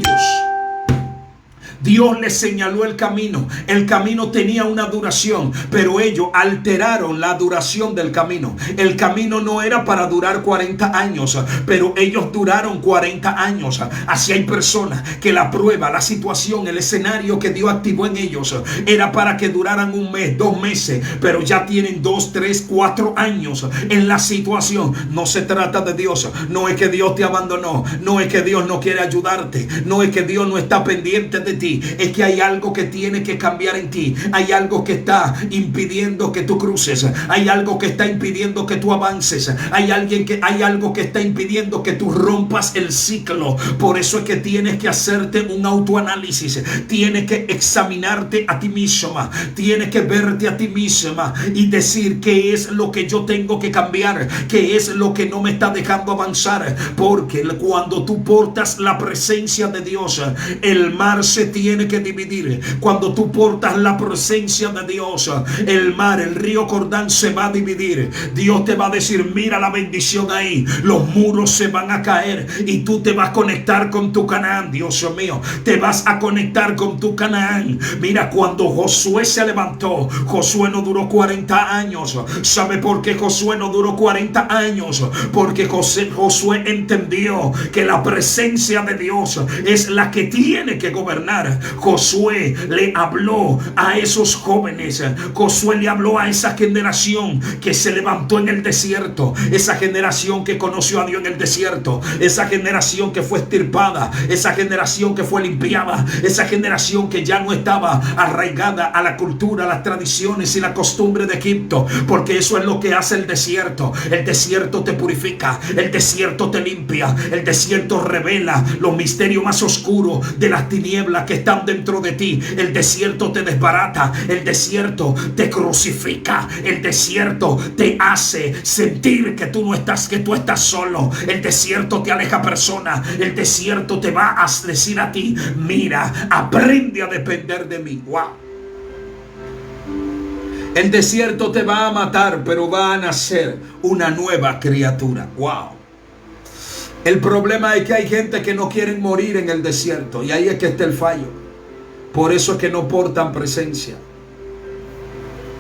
A: Dios les señaló el camino. El camino tenía una duración, pero ellos alteraron la duración del camino. El camino no era para durar 40 años, pero ellos duraron 40 años. Así hay personas que la prueba, la situación, el escenario que Dios activó en ellos era para que duraran un mes, 2 meses, pero ya tienen 2, 3, 4 años en la situación. No se trata de Dios. No es que Dios te abandonó. No es que Dios no quiere ayudarte. No es que Dios no está pendiente de ti. Es que hay algo que tiene que cambiar en ti. Hay algo que está impidiendo que tú cruces. Hay algo que está impidiendo que tú avances. Hay algo que está impidiendo que tú rompas el ciclo. Por eso es que tienes que hacerte un autoanálisis. Tienes que examinarte a ti misma. Tienes que verte a ti misma y decir: ¿qué es lo que yo tengo que cambiar? ¿Qué es lo que no me está dejando avanzar? Porque cuando tú portas la presencia de Dios, el mar se tiene que dividir. Cuando tú portas la presencia de Dios, el mar, el río Jordán se va a dividir. Dios te va a decir: mira la bendición ahí. Los muros se van a caer y tú te vas a conectar con tu Canaán. Dios mío, te vas a conectar con tu Canaán. Mira, cuando Josué se levantó, Josué no duró 40 años. ¿Sabe por qué Josué no duró 40 años? Porque Josué entendió que la presencia de Dios es la que tiene que gobernar. Josué le habló a esos jóvenes. Josué le habló a esa generación que se levantó en el desierto. Esa generación que conoció a Dios en el desierto. Esa generación que fue extirpada. Esa generación que fue limpiada. Esa generación que ya no estaba arraigada a la cultura, a las tradiciones y la costumbre de Egipto. Porque eso es lo que hace el desierto. El desierto te purifica. El desierto te limpia. El desierto revela los misterios más oscuros de las tinieblas que están dentro de ti. El desierto te desbarata. El desierto te crucifica. El desierto te hace sentir que tú no estás, que tú estás solo. El desierto te aleja personas. El desierto te va a decir a ti: mira, aprende a depender de mí. Wow. El desierto te va a matar, pero va a nacer una nueva criatura. Wow. El problema es que hay gente que no quieren morir en el desierto, y ahí es que está el fallo. Por eso es que no portan presencia.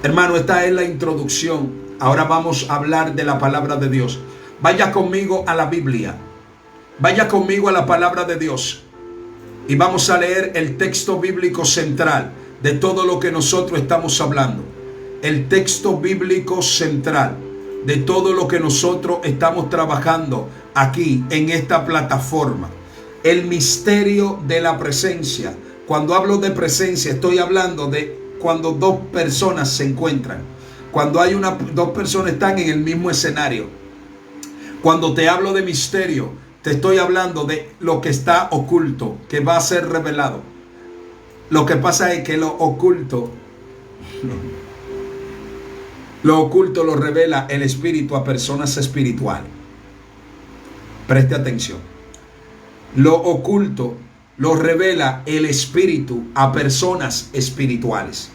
A: Hermano, esta es la introducción. Ahora vamos a hablar de la palabra de Dios. Vaya conmigo a la Biblia. Vaya conmigo a la palabra de Dios. Y vamos a leer el texto bíblico central de todo lo que nosotros estamos hablando. El texto bíblico central de todo lo que nosotros estamos trabajando aquí en esta plataforma. El misterio de la presencia. Cuando hablo de presencia, estoy hablando de cuando dos personas se encuentran. Cuando hay dos personas están en el mismo escenario. Cuando te hablo de misterio, te estoy hablando de lo que está oculto, que va a ser revelado. Lo que pasa es que lo oculto lo revela el Espíritu a personas espirituales. Preste atención. Lo oculto lo revela el Espíritu a personas espirituales.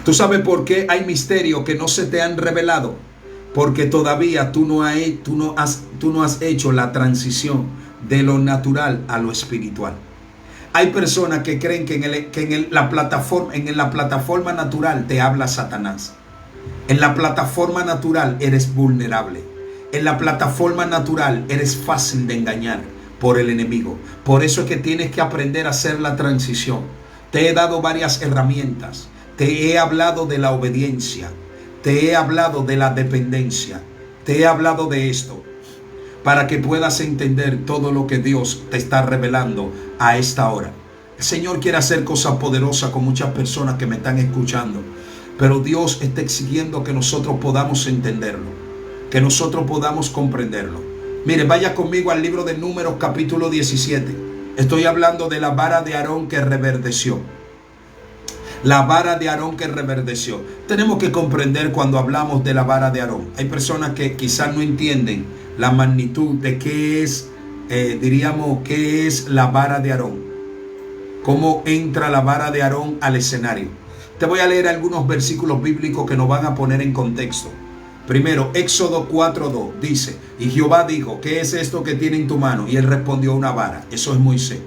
A: ¿Tú sabes por qué hay misterios que no se te han revelado? Porque todavía tú no has hecho la transición de lo natural a lo espiritual. Hay personas que creen que en la plataforma natural te habla Satanás. En la plataforma natural eres vulnerable. En la plataforma natural eres fácil de engañar por el enemigo. Por eso es que tienes que aprender a hacer la transición. Te he dado varias herramientas. te he hablado de la obediencia, te he hablado de la dependencia, te he hablado de esto, para que puedas entender todo lo que Dios te está revelando a esta hora. El Señor quiere hacer cosas poderosas con muchas personas que me están escuchando, pero Dios está exigiendo que nosotros podamos entenderlo, que nosotros podamos comprenderlo. Mire, vaya conmigo al libro de Números capítulo 17. Estoy hablando de la vara de Aarón que reverdeció. La vara de Aarón que reverdeció. Tenemos que comprender cuando hablamos de la vara de Aarón. Hay personas que quizás no entienden la magnitud de qué es, qué es la vara de Aarón. Cómo entra la vara de Aarón al escenario. Te voy a leer algunos versículos bíblicos que nos van a poner en contexto. Primero, Éxodo 4:2 dice: y Jehová dijo, ¿qué es esto que tiene en tu mano? Y él respondió: una vara. Eso es Moisés.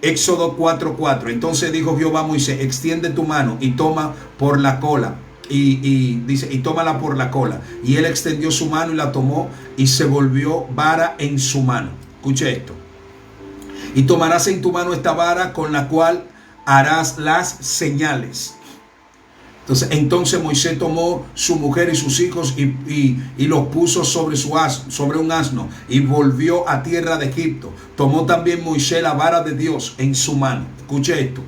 A: Éxodo 4:4. Entonces dijo Jehová a Moisés: extiende tu mano y toma por la cola. Y dice: y tómala por la cola. Y él extendió su mano y la tomó, y se volvió vara en su mano. Escuche esto. Y tomarás en tu mano esta vara con la cual harás las señales. Entonces Moisés tomó su mujer y sus hijos y los puso sobre un asno, y volvió a tierra de Egipto. Tomó también Moisés la vara de Dios en su mano. Escuche esto,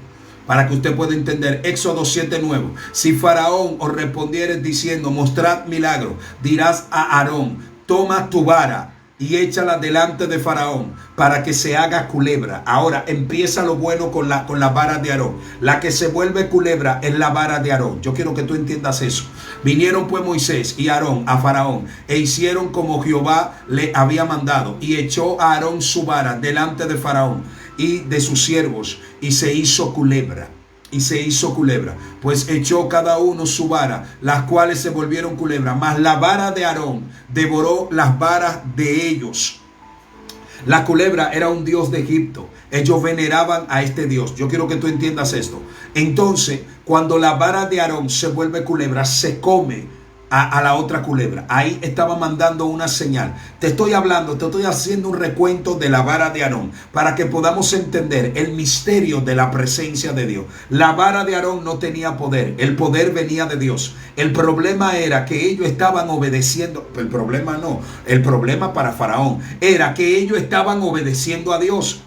A: para que usted pueda entender. Éxodo 7:9. Si Faraón os respondiere diciendo: mostrad milagro, dirás a Aarón: toma tu vara y échala delante de Faraón, para que se haga culebra. Ahora empieza lo bueno con la vara de Aarón. La que se vuelve culebra es la vara de Aarón. Yo quiero que tú entiendas eso. Vinieron pues Moisés y Aarón a Faraón, e hicieron como Jehová le había mandado, y echó a Aarón su vara delante de Faraón y de sus siervos, y se hizo culebra. Pues echó cada uno su vara, las cuales se volvieron culebra. Mas la vara de Aarón devoró las varas de ellos. La culebra era un dios de Egipto. Ellos veneraban a este dios. Yo quiero que tú entiendas esto. Entonces, cuando la vara de Aarón se vuelve culebra, se come a la otra culebra. Ahí estaba mandando una señal. Te estoy haciendo un recuento de la vara de Aarón, para que podamos entender el misterio de la presencia de Dios. La vara de Aarón no tenía poder. El poder venía de Dios. El problema era que ellos estaban obedeciendo. El problema para Faraón era que ellos estaban obedeciendo a Dios.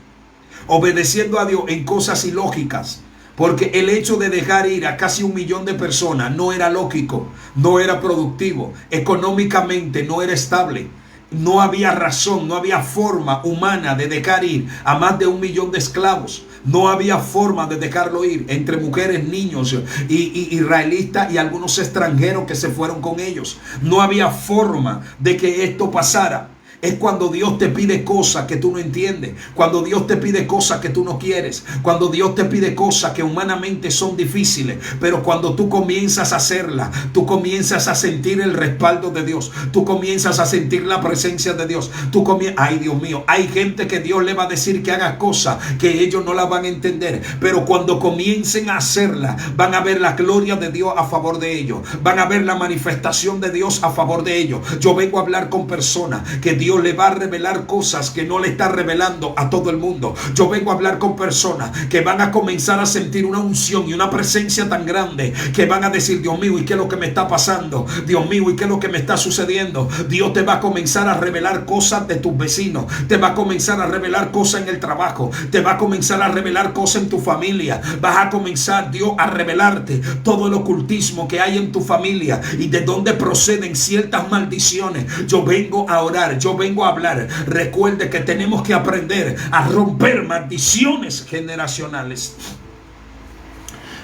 A: Obedeciendo a Dios en cosas ilógicas. Porque el hecho de dejar ir a casi 1 millón de personas no era lógico, no era productivo, económicamente no era estable. No había razón, no había forma humana de dejar ir a más de 1 millón de esclavos. No había forma de dejarlo ir, entre mujeres, niños y israelitas y algunos extranjeros que se fueron con ellos. No había forma de que esto pasara. Es cuando Dios te pide cosas que tú no entiendes, cuando Dios te pide cosas que tú no quieres, cuando Dios te pide cosas que humanamente son difíciles, pero cuando tú comienzas a hacerlas, tú comienzas a sentir el respaldo de Dios, tú comienzas a sentir la presencia de Dios, ay Dios mío, hay gente que Dios le va a decir que haga cosas que ellos no las van a entender, pero cuando comiencen a hacerlas, van a ver la gloria de Dios a favor de ellos, van a ver la manifestación de Dios a favor de ellos. Yo vengo a hablar con personas que Dios le va a revelar cosas que no le está revelando a todo el mundo. Yo vengo a hablar con personas que van a comenzar a sentir una unción y una presencia tan grande que van a decir: Dios mío, ¿y qué es lo que me está pasando? Dios mío, ¿y qué es lo que me está sucediendo? Dios te va a comenzar a revelar cosas de tus vecinos, te va a comenzar a revelar cosas en el trabajo, te va a comenzar a revelar cosas en tu familia. Vas a comenzar Dios a revelarte todo el ocultismo que hay en tu familia y de dónde proceden ciertas maldiciones. Yo vengo a orar, yo vengo a hablar. Recuerde que tenemos que aprender a romper maldiciones generacionales.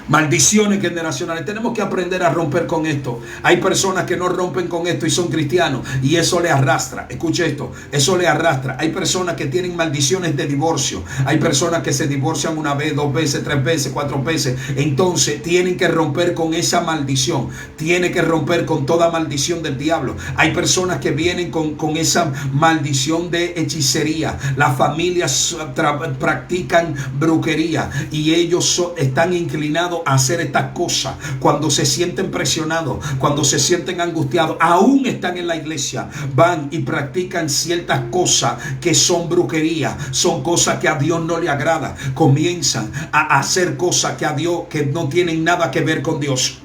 A: Maldiciones generacionales. Tenemos que aprender a romper con esto. Hay personas que no rompen con esto y son cristianos, y eso le arrastra. Escuche esto, eso le arrastra. Hay personas que tienen maldiciones de divorcio. Hay personas que se divorcian 1 vez, 2 veces, 3 veces, 4 veces. Entonces tienen que romper con esa maldición. Tienen que romper con toda maldición del diablo. Hay personas que vienen con esa maldición de hechicería. Las familias practican brujería y ellos están inclinados inclinado a hacer estas cosas, cuando se sienten presionados, cuando se sienten angustiados, aún están en la iglesia, van y practican ciertas cosas que son brujería, son cosas que a Dios no le agrada. Comienzan a hacer cosas que a Dios, que no tienen nada que ver con Dios.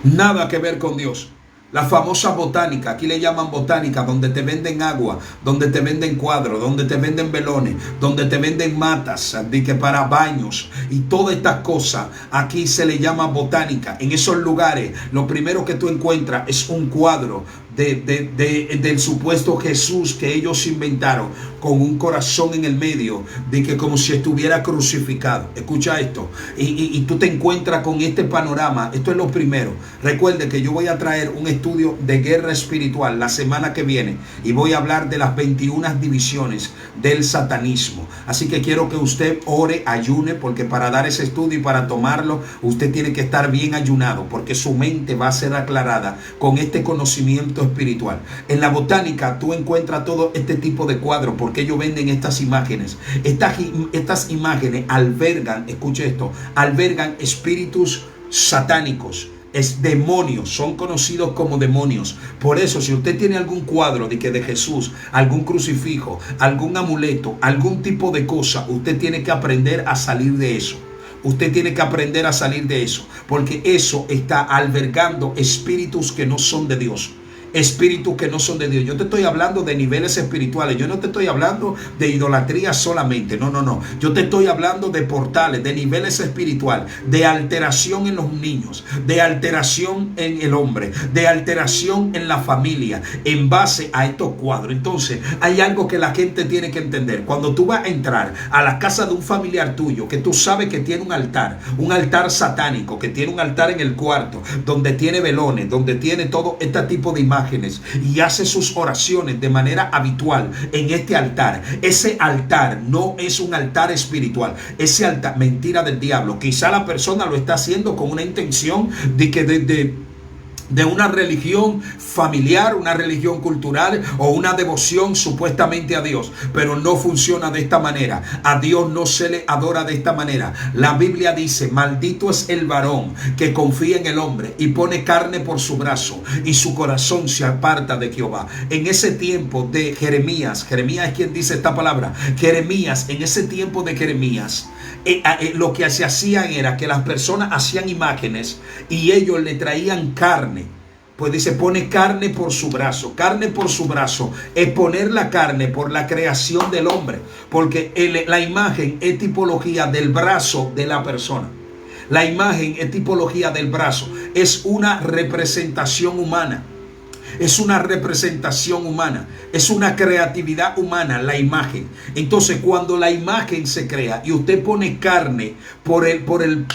A: Nada que ver con Dios. La famosa botánica, aquí le llaman botánica, donde te venden agua, donde te venden cuadros, donde te venden velones, donde te venden matas para baños y todas estas cosas, aquí se le llama botánica. En esos lugares, lo primero que tú encuentras es un cuadro del supuesto Jesús que ellos inventaron, con un corazón en el medio, de que como si estuviera crucificado. Escucha esto, y tú te encuentras con este panorama. Esto es lo primero. Recuerde que yo voy a traer un estudio de guerra espiritual la semana que viene, y voy a hablar de las 21 divisiones del satanismo. Así que quiero que usted ore, ayune, porque para dar ese estudio y para tomarlo, usted tiene que estar bien ayunado, porque su mente va a ser aclarada con este conocimiento espiritual. En la botánica tú encuentras todo este tipo de cuadros, porque ellos venden estas imágenes. Estas imágenes albergan, escuche esto, albergan espíritus satánicos. Es demonios, son conocidos como demonios. Por eso, si usted tiene algún cuadro de Jesús, algún crucifijo, algún amuleto, algún tipo de cosa, usted tiene que aprender a salir de eso. Usted tiene que aprender a salir de eso, porque eso está albergando espíritus que no son de Dios. Espíritus que no son de Dios. Yo te estoy hablando de niveles espirituales. Yo no te estoy hablando de idolatría solamente. No. Yo te estoy hablando de portales, de niveles espirituales, de alteración en los niños, de alteración en el hombre, de alteración en la familia, en base a estos cuadros. Entonces, hay algo que la gente tiene que entender. Cuando tú vas a entrar a la casa de un familiar tuyo, que tú sabes que tiene un altar satánico, que tiene un altar en el cuarto, donde tiene velones, donde tiene todo este tipo de imágenes, y hace sus oraciones de manera habitual en este altar. Ese altar no es un altar espiritual. Ese altar, mentira del diablo. Quizá la persona lo está haciendo con una intención de una religión familiar, una religión cultural o una devoción supuestamente a Dios, pero no funciona de esta manera. A Dios no se le adora de esta manera. La Biblia dice: maldito es el varón que confía en el hombre y pone carne por su brazo, y su corazón se aparta de Jehová. En ese tiempo de Jeremías es quien dice esta palabra. En ese tiempo de Jeremías, lo que se hacían era que las personas hacían imágenes y ellos le traían carne. Pues dice, pone carne por su brazo. Carne por su brazo es poner la carne por la creación del hombre, porque la imagen es tipología del brazo de la persona. La imagen es tipología del brazo, es una representación humana. Es una representación humana, es una creatividad humana la imagen. Entonces, cuando la imagen se crea y usted pone carne por el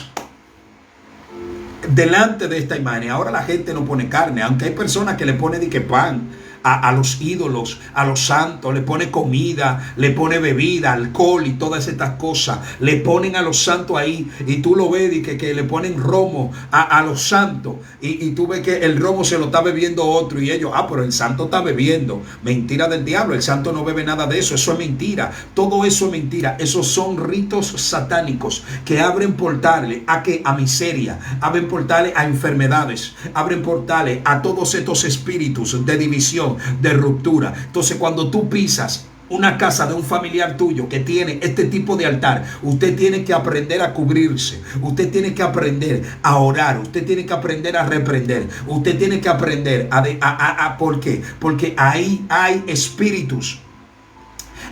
A: delante de esta imagen, ahora la gente no pone carne, aunque hay personas que le ponen pan a los ídolos, a los santos, le pone comida, le pone bebida, alcohol y todas estas cosas, le ponen a los santos ahí, y tú lo ves y que le ponen romo a los santos, y tú ves que el romo se lo está bebiendo otro, y ellos, pero el santo está bebiendo. Mentira del diablo, el santo no bebe nada de eso, eso es mentira, todo eso es mentira. Esos son ritos satánicos que abren portales a miseria, abren portales a enfermedades, abren portales a todos estos espíritus de división, de ruptura. Entonces, cuando tú pisas una casa de un familiar tuyo que tiene este tipo de altar, usted tiene que aprender a cubrirse, usted tiene que aprender a orar, usted tiene que aprender a reprender, usted tiene que aprender ¿por qué? Porque ahí hay espíritus.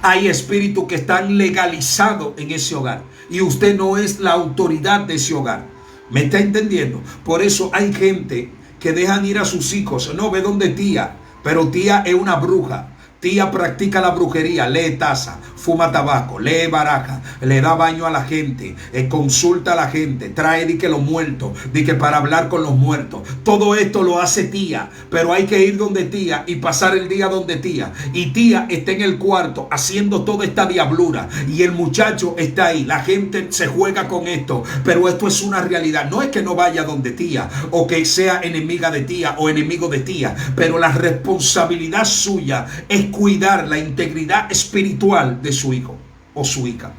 A: Hay espíritus que están legalizados en ese hogar, y usted no es la autoridad de ese hogar. ¿Me está entendiendo? Por eso hay gente que dejan ir a sus hijos. No, ve donde tía, pero tía es una bruja. Tía practica la brujería, lee taza, fuma tabaco, lee baraja, le da baño a la gente, consulta a la gente, trae los muertos, para hablar con los muertos. Todo esto lo hace tía, pero hay que ir donde tía y pasar el día donde tía. Y tía está en el cuarto haciendo toda esta diablura, y el muchacho está ahí. La gente se juega con esto, pero esto es una realidad. No es que no vaya donde tía, o que sea enemiga de tía o enemigo de tía, pero la responsabilidad suya es cuidar la integridad espiritual de su hijo o su hija.